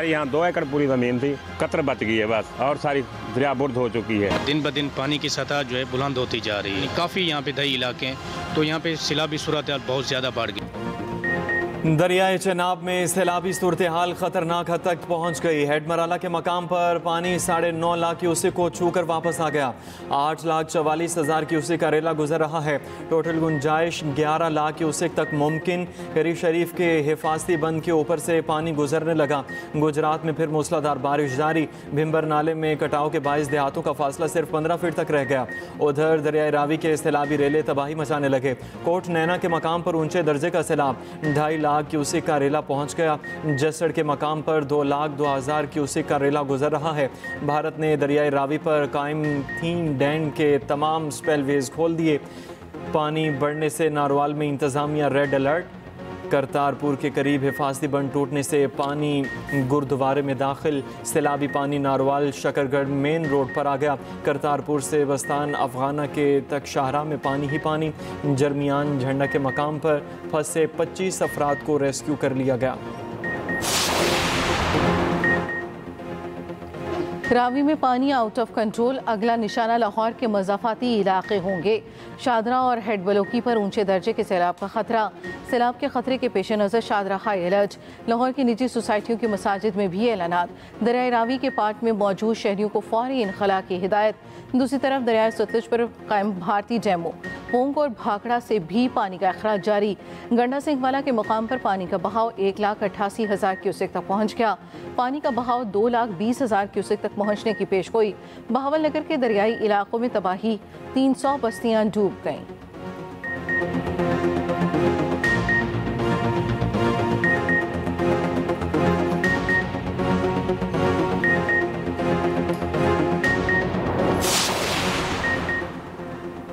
हमारे यहाँ 2 एकड़ पूरी ज़मीन थी, कतर बच गई है बस, और सारी दरिया बुर्द हो चुकी है। दिन ब दिन पानी की सतह जो है बुलंद होती जा रही है। काफ़ी यहाँ पे दही इलाके हैं, तो यहाँ पे सैलाबी सूरत बहुत ज़्यादा बढ़ गई। दरियाए चेनाब में सैलाबी सूरत हाल खतरनाक हद तक पहुँच गई। हेडमराला के मकाम पर पानी 9.5 लाख क्यूसेक को छूकर वापस आ गया। 8,44,000 क्यूसेक का रेला गुजर रहा है। टोटल गुंजाइश 11 लाख क्यूसेक तक मुमकिन। करी शरीफ के हिफाजती बंद के ऊपर से पानी गुजरने लगा। गुजरात में फिर मूसलाधार बारिश जारी। भिम्बर नाले में कटाव के बाइस देहातों का फासला सिर्फ 15 फीट तक रह गया। उधर दरियाए रावी के सैलाबी रेले तबाही मचाने लगे। कोट नैना के मकाम पर ऊंचे दर्जे का सैलाब 2.5 लाख क्यूसेक का रेला पहुंच गया। जसड़ के मकाम पर 2,02,000 क्यूसेक का रेला गुजर रहा है। भारत ने दरियाए रावी पर कायम 3 डैम के तमाम स्पेलवेज खोल दिए। पानी बढ़ने से नारवाल में इंतजामिया रेड अलर्ट। करतारपुर के करीब हिफाजती बंद टूटने से पानी गुरुद्वारे में दाखिल। सैलाबी पानी नारवाल शकरगढ़ मेन रोड पर आ गया। करतारपुर से बस्तान अफगाना के तक शाहरा में पानी ही पानी। जरमियान झंडा के मकाम पर फंसे 25 अफराद को रेस्क्यू कर लिया गया। रावी में पानी आउट ऑफ कंट्रोल। अगला निशाना लाहौर के मज़ाफ़ाती इलाके होंगे। शादरा और हेड बलोकी पर ऊंचे दर्जे के सैलाब का खतरा। सैलाब के खतरे के पेश नज़र शादरा हाई अलर्ट। लाहौर की निजी सोसाइटियों की मसाजिद में भी ऐलानात। दरियाए रावी के पाट में मौजूद शहरियों को फौरी इनखला की हिदायत। दूसरी तरफ दरियाए सतलुज पर कायम भारतीय डैमों पोंग और भाखड़ा से भी पानी का अखराज जारी। गंडा सिंह वाला के मकाम पर पानी का बहाव 1,88,000 क्यूसेक तक पहुँच गया। पानी का बहाव 2,20,000 क्यूसेक तक पहुँचने की पेशगोई। बहावल नगर के दरियाई इलाकों में तबाही, 300 बस्तियां डूब गईं।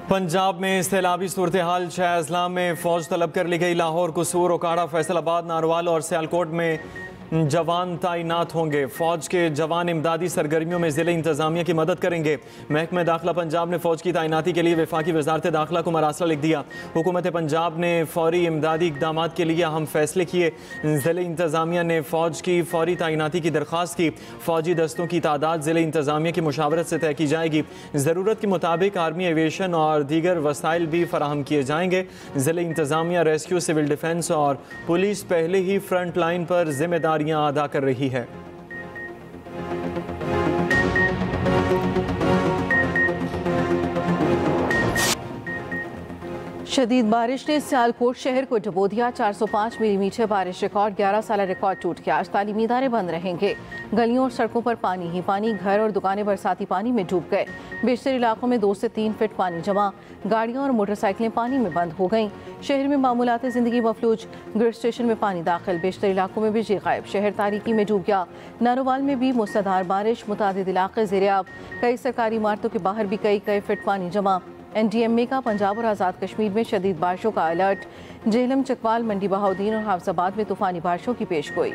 पंजाब में सैलाबी सूरत हाल। 6 अजला में फौज तलब कर ली गई। लाहौर, कसूर, ओकाड़ा, फैसलाबाद, नारवाल और सियालकोट में जवान तैनात होंगे। फौज के जवान इमदादी सरगर्मियों में ज़िले इंतजामिया की मदद करेंगे। महकमा दाखिला पंजाब ने फौज की तैनाती के लिए वफाकी वजारत दाखिला को मरासला लिख दिया। हुकूमत पंजाब ने फौरी इमदादी इकदाम के लिए अहम फैसले किए। ज़िले इंतजामिया ने फौज की फौरी तैनाती की दरख्वास्त की। फौजी दस्तों की तादाद ज़िले इंतजामिया की मुशावरत से तय की जाएगी। ज़रूरत के मुताबिक आर्मी एविएशन और दीगर वसाइल भी फराहम किए जाएंगे। ज़िले इंतजामिया, रेस्क्यू, सिविल डिफेंस और पुलिस पहले ही फ्रंट लाइन पर जिम्मेदारियां अदा कर रही है। शदीद बारिश ने सियालकोट शहर को डुबो दिया। 405 मिलीमीटर बारिश रिकॉर्ड। 11 साल रिकॉर्ड टूट गया। आज तालीमी इदारे बंद रहेंगे। गलियों और सड़कों पर पानी ही पानी। घर और दुकानें बरसाती पानी में डूब गए। बेशतर इलाकों में 2 से 3 फीट पानी जमा। गाड़ियां और मोटरसाइकिलें पानी में बंद हो गईं। शहर में मामूलात ज़िंदगी मफलूज। ग्रिड स्टेशन में पानी दाखिल। बेशतर इलाकों में बिजली गायब। शहर तारीकी में डूब गया। नारोवाल में भी मूसलाधार बारिश। मुतादिद इलाके ज़ेर-ए-आब। कई सरकारी इमारतों के बाहर भी कई फीट पानी जमा। NDMA का पंजाब और आज़ाद कश्मीर में शदीद बारिशों का अलर्ट। जेहलम, चकवाल, मंडी बहाउद्दीन और हाफजाबाद में तूफानी बारिशों की पेशगोई।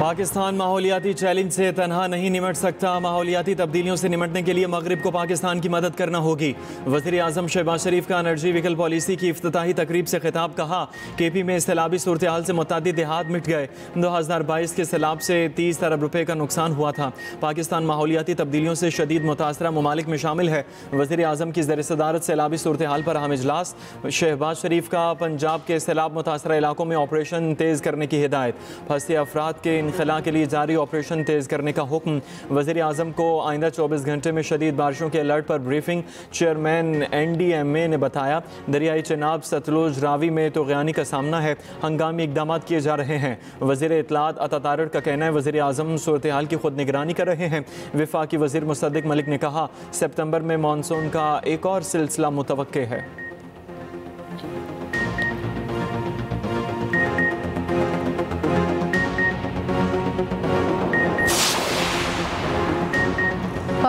पाकिस्तान माहौलियाती चैलेंज से तनहा नहीं निमट सकता। माहौलियाती तब्दीलियों से निमटने के लिए मगरिब को पाकिस्तान की मदद करना होगी। वज़ीर आज़म शहबाज शरीफ का एनर्जी व्हीकल पॉलिसी की इफ्तिताही तकरीब से खिताब। कहा, KP में सैलाबी सूरत हाल से मुतअद्दिद देहात मिट गए। 2022 के सैलाब से 30 अरब रुपए का नुकसान हुआ था। पाकिस्तान माहौलियाती तब्दीलियों से शदीद मुतासरा ममालिक में शामिल है। वज़ीर आज़म की ज़र सदारत सैलाबी सूरत हाल पर अहम इजलास। शहबाज शरीफ का पंजाब के सैलाब मुतासरा इलाकों में ऑपरेशन तेज़ करने की हिदायत। फंसे अफराद के इनखला के लिए जारी ऑपरेशन तेज़ करने का हुक्म। वज़ीर आज़म को आइंदा 24 घंटे में शदीद बारिशों के अलर्ट पर ब्रीफिंग। चेयरमैन NDMA ने बताया, दरियाई चेनाब, सतलुज, रावी में तूग़यानी का सामना है। हंगामी इकदाम किए जा रहे हैं। वज़ीर इत्तलात अता तारड़ का कहना है, वज़ीर आज़म सूरत हाल की खुद निगरानी कर रहे हैं। वफाकी वज़ीर मुसद्दिक मलिक ने कहा, सितंबर में मानसून का एक और सिलसिला मुतवक्के है।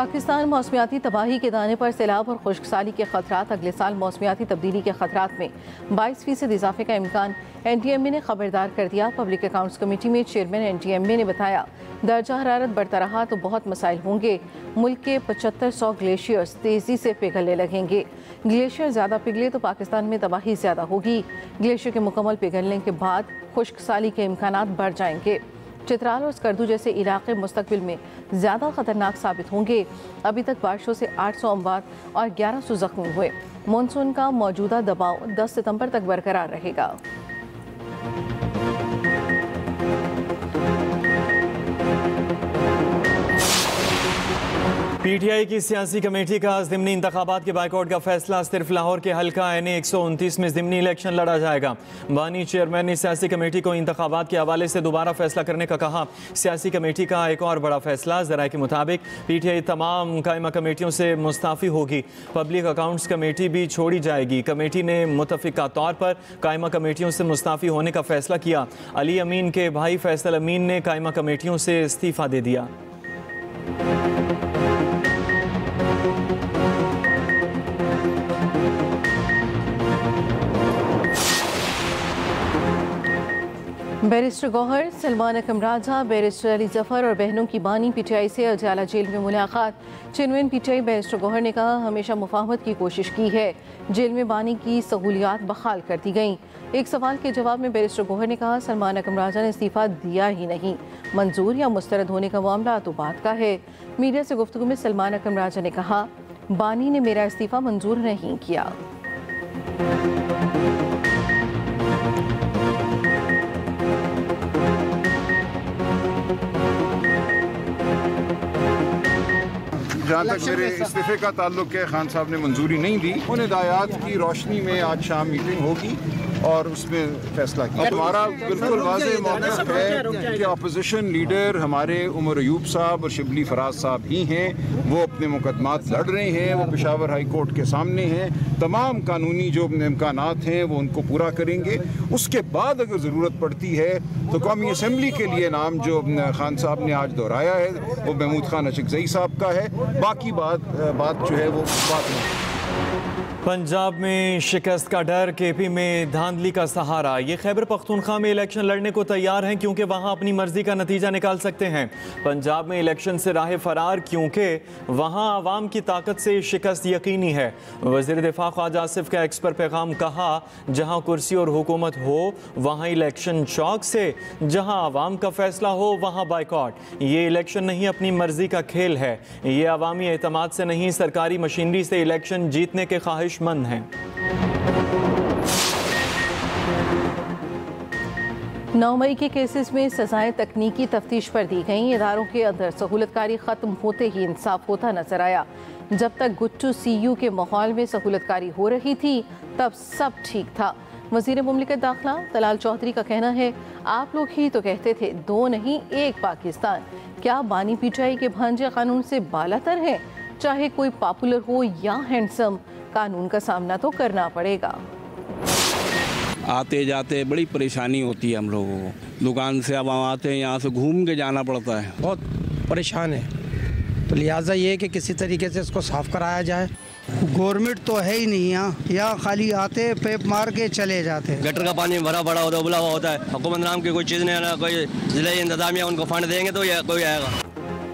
पाकिस्तान मौसमियाती तबाही के दाने पर सैलाब और खुश्कसाली के खतरात। अगले साल मौसमियाती तब्दीली के खतरात में 22% इजाफे का इम्कान। NTMA ने खबरदार कर दिया। पब्लिक अकाउंट्स कमेटी में चेयरमैन NTMA ने बताया, दर्जा हरारत बढ़ता रहा तो बहुत मसाइल होंगे। मुल्क के 7500 ग्लेशियर्स तेज़ी से पिघलने लगेंगे। ग्लेशियर ज़्यादा पिघले तो पाकिस्तान में तबाही ज़्यादा होगी। ग्लेशियर के मुकम्मल पिघलने के बाद खुश्कसाली के इम्कानात बढ़ जाएंगे। चित्राल और स्कर्दू जैसे इलाके मुस्तकबिल में ज़्यादा ख़तरनाक साबित होंगे। अभी तक बारिशों से 800 अमवात और 1100 ज़ख्मी हुए। मानसून का मौजूदा दबाव 10 सितंबर तक बरकरार रहेगा। PTI की सियासी कमेटी का ज़िमनी इंतखाबात के बाइकआउट का फैसला। सिर्फ लाहौर के हल्का NA 129 में ज़िमनी इलेक्शन लड़ा जाएगा। बानी चेयरमैन ने सियासी कमेटी को इंतखाबात के हवाले से दोबारा फैसला करने का कहा। सियासी कमेटी का एक और बड़ा फैसला, ज़राए के मुताबिक PTI तमाम कायमा कमेटियों से मुस्ताफ़ी होगी। पब्लिक अकाउंट्स कमेटी भी छोड़ी जाएगी। कमेटी ने मुतफ़िका तौर पर कायमा कमेटियों से मुस्ताफ़ी होने का फैसला किया। अली अमीन के भाई फैसल अमीन ने कायमा कमेटियों से इस्तीफ़ा दे दिया। बैरिस्टर गौहर, सलमान अकम राजा, बैरिस्टर अली जफर और बहनों की बानी PTI से अजाला जेल में मुलाकात। चेयरमैन PTI बैरिस्टर गौहर ने कहा, हमेशा मुफाहमत की कोशिश की है। जेल में बानी की सहूलियात बहाल कर दी गईं। एक सवाल के जवाब में बैरिस्टर गौहर ने कहा, सलमान अकम राजा ने इस्तीफ़ा दिया ही नहीं। मंजूर या मुस्तरद होने का मामला तो बात का है। मीडिया से गुफ्तगू में सलमान अकम राजा ने कहा, बानी ने मेरा इस्तीफ़ा मंजूर नहीं किया। जहाँ तक मेरे इस्तीफे का ताल्लुक है, खान साहब ने मंजूरी नहीं दी। उन हिदायत की रोशनी में आज शाम मीटिंग होगी और उसमें फैसला किया। हमारा बिल्कुल वाज़ेह मौक़िफ़ है कि अपोजिशन लीडर हमारे उमर अयूब साहब और शिबली फराज साहब ही हैं। वो अपने मुकदमात लड़ रहे हैं, वो पेशावर हाई कोर्ट के सामने हैं। तमाम कानूनी जो इम्कानात हैं वो उनको पूरा करेंगे। उसके बाद अगर ज़रूरत पड़ती है तो कौमी असम्बली के लिए नाम जो खान साहब ने आज दोहराया है वो महमूद खान अशकज़ई साहब का है। बाकी बात जो है वो बात नहीं। पंजाब में शिकस्त का डर, KP में धांधली का सहारा। ये खैबर पख्तूनख्वा में इलेक्शन लड़ने को तैयार हैं क्योंकि वहाँ अपनी मर्जी का नतीजा निकाल सकते हैं। पंजाब में इलेक्शन से राह फरार क्योंकि वहाँ आवाम की ताकत से शिकस्त यकीनी है। वज़ीर दिफा ख्वाजा आसिफ का एक्स पर पैगाम, कहा जहाँ कुर्सी और हुकूमत हो वहाँ इलेक्शन शौक से, जहाँ आवाम का फैसला हो वहाँ बाइकआउट। ये इलेक्शन नहीं, अपनी मर्जी का खेल है। ये अवामी एतमाद से नहीं, सरकारी मशीनरी से इलेक्शन जीतने के ख्वाहिशमंद हैं। 9 मई के केसेस में सजाएं तकनीकी तफ्तीश पर दी गईं। इदारों के अंदर सहूलतकारी ख़त्म होते ही इंसाफ होता नजर आया। जब तक गुट्टू CU के माहौल में सहूलतकारी हो रही थी तब सब ठीक था। वज़ीर मुमलिकत दाखिला तलाल चौधरी का कहना है, आप लोग ही तो कहते थे 2 नहीं 1 पाकिस्तान। क्या बानी PTI के भांजे कानून से बालातर हैं? चाहे कोई पॉपुलर हो या हैंडसम, कानून का सामना तो करना पड़ेगा। आते जाते बड़ी परेशानी होती है हम लोगों को। दुकान से अब हम आते हैं, यहाँ से घूम के जाना पड़ता है। बहुत परेशान है, तो लिहाजा ये है कि किसी तरीके से इसको साफ़ कराया जाए। गवर्नमेंट तो है ही नहीं यहाँ खाली आते पेप मार के चले जाते हैं। गटर का पानी भरा पड़ा होता है, उबला हुआ होता है। हुकूमत नाम की कोई चीज़ नहीं है, कोई जिले इंतजामिया उनको फंड देंगे तो कोई आएगा।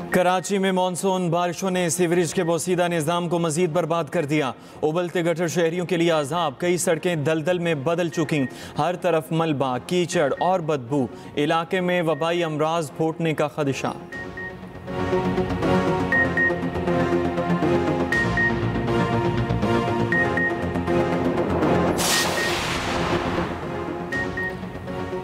कराची में मानसून बारिशों ने सीवरेज के बोसीदा निज़ाम को मजीद बर्बाद कर दिया। उबलते गटर शहरियों के लिए अजाब। कई सड़कें दलदल में बदल चुकी। हर तरफ मलबा, कीचड़ और बदबू। इलाके में वबाई अमराज फूटने का खदशा।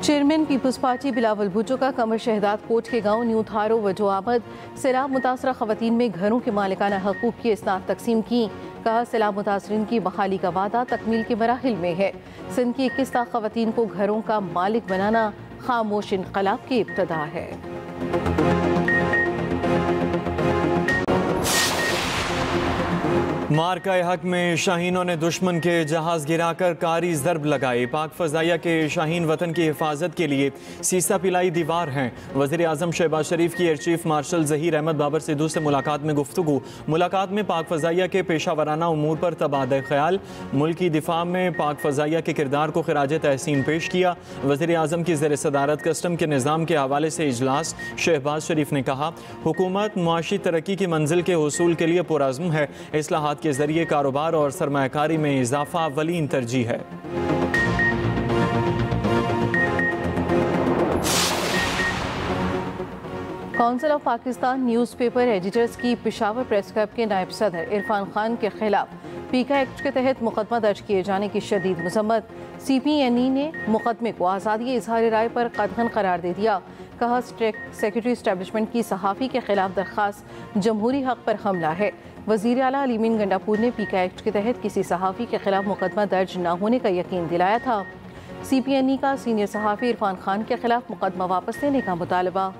चेयरमैन पीपल्स पार्टी बिलावल भुट्टो का कमर शहदाद कोट के गांव न्यू थारो वजोआबद सैलाब मुतासरा खवातीन में घरों के मालिकाना हकूक की इस्नाद तकसीम की। कहा, सैलाब मुतासरीन की बहाली का वादा तकमील के मराहिल में है। सिंध की 21 लाख खवातीन को घरों का मालिक बनाना खामोश इनकलाब की इब्तदा है। मार्का हक में शाहीनों ने दुश्मन के जहाज गिराकर कारी ज़रब लगाई। पाक फ़ज़ाइया के शाहीन वतन की हिफाजत के लिए सीसा पिलाई दीवार हैं। वज़ीर आज़म शहबाज शरीफ की air chief marshal Zaheer Ahmed Babar Sidhu से मुलाकात में गुफ्तगू। मुलाकात में पाक फ़ज़ाइया के पेशा वराना उमूर पर तबादला ख्याल। मुल्क की दिफा में पाक फ़ज़ाइया के किरदार को खिराज तहसीन पेश किया। वज़ीर आज़म की ज़ेर सदारत कस्टम के निज़ाम के हवाले से इजलास। शहबाज शरीफ ने कहा, हुकूमत मुआशी तरक्की की मंजिल के हुसूल के लिए पुरअज़्म है। इस्लाहात के जरिए कारोबार और सरमायाकारी में इजाफा अव्वलीन तरजीह है। Council of Pakistan newspaper editors की पेशावर प्रेस क्लब के नायब सदर इरफान खान के खिलाफ पीका एक्ट के तहत मुकदमा दर्ज किए जाने की शदीद मजम्मत। CPNE ने मुकदमे को आज़ादी इजहार राय पर कदगन करार दे दिया। कहा, सेक्रेटरी इस्टेब्लिशमेंट की सहाफ़ी के खिलाफ दरख्वास्त जमहूरी हक पर हमला है। वज़ीर आला अली मीन गंडापुर ने पीका एक्ट के तहत किसी सहाफ़ी के खिलाफ मुकदमा दर्ज न होने का यकीन दिलाया था। CPNE का सीनियर सहाफ़ी इरफान खान के खिलाफ मुकदमा वापस लेने का मुतालबा।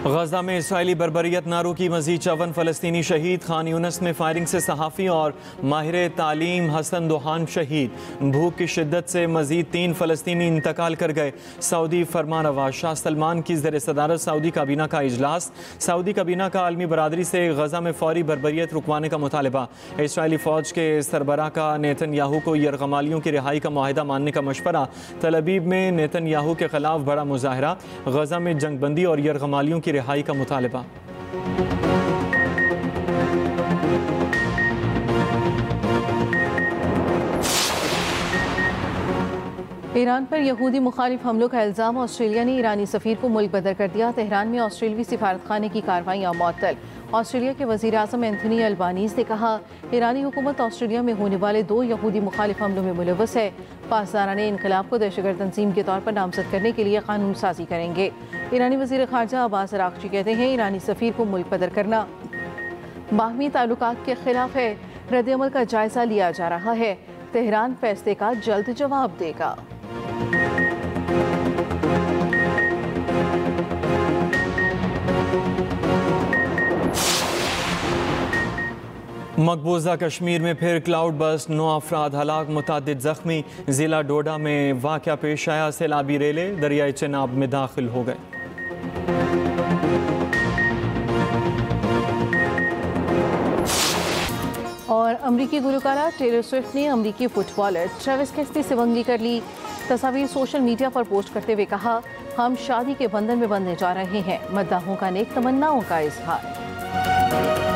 गजा में इसराइली बर्बरियत नारों की मजीद 54 फ़लस्तीनी शहीद। खान यूनस में फायरिंग से सहाफ़ी और माहिर तालीम हसन दोहान शहीद। भूख की शिद्दत से मजीद 3 फ़लस्तीनी इंतकाल कर गए। सऊदी फरमानरवा शाह सलमान की ज़ेर सदारत सऊदी काबीना का इजलास। सऊदी काबीना का आलमी बरादरी से गजा में फौरी बर्बरियत रुकवाने का मुतालबा। इसराइली फ़ौज के सरबराह का नेतन्याहू को यरगमालियों की रिहाई का मुआहिदा मानने का मशवरा। तल अबीब में नेतन्याहू के खिलाफ बड़ा मुजाहरा। गजा में जंगबंदी और यरगमालियों की रिहाई का मुतालबा। ईरान पर यहूदी मुखालिफ हमलों का इल्ज़ाम। ऑस्ट्रेलिया ने ईरानी सफ़ीर को मुल्क बदर कर दिया। तेहरान में ऑस्ट्रेलवी सिफारत खाने की कार्रवाइयाँ मुअत्तल। ऑस्ट्रेलिया के वज़ीर आज़म एंथनी अल्बानीज़ ने कहा, ईरानी हुकूमत ऑस्ट्रेलिया में होने वाले 2 यहूदी मुखालिफ हमलों में मुलव्वस है। पासदाराने इनकलाब को दहशतगर्द तंजीम के तौर पर नामजद करने के लिए कानून साजी करेंगे। ईरानी वज़ीर ख़ारजा अब्बास अराग़ची कहते हैं, ईरानी सफ़ीर को मुल्क बदर करना बाहमी ताल्लुकात के खिलाफ है। रद्द-ए-अमल का जायज़ा लिया जा रहा है। तेहरान फैसले का जल्द जवाब देगा। मकबूजा कश्मीर में फिर क्लाउड बस्ट, 9 अफराद हलाक, मुतादिद जख्मी। जिला डोडा में वाक़या पेश आया। सैलाबी रेलें दरियाए चेनाब में दाखिल हो गए। और अमरीकी गुलकारा टेलर स्विफ्ट ने अमरीकी फुटबॉलर ट्रेविस केल्सी से वंगली कर ली। तस्वीर सोशल मीडिया पर पोस्ट करते हुए कहा, हम शादी के बंधन में बंधने जा रहे हैं। मद्दाहों का नेक तमन्नाओं का इजहार।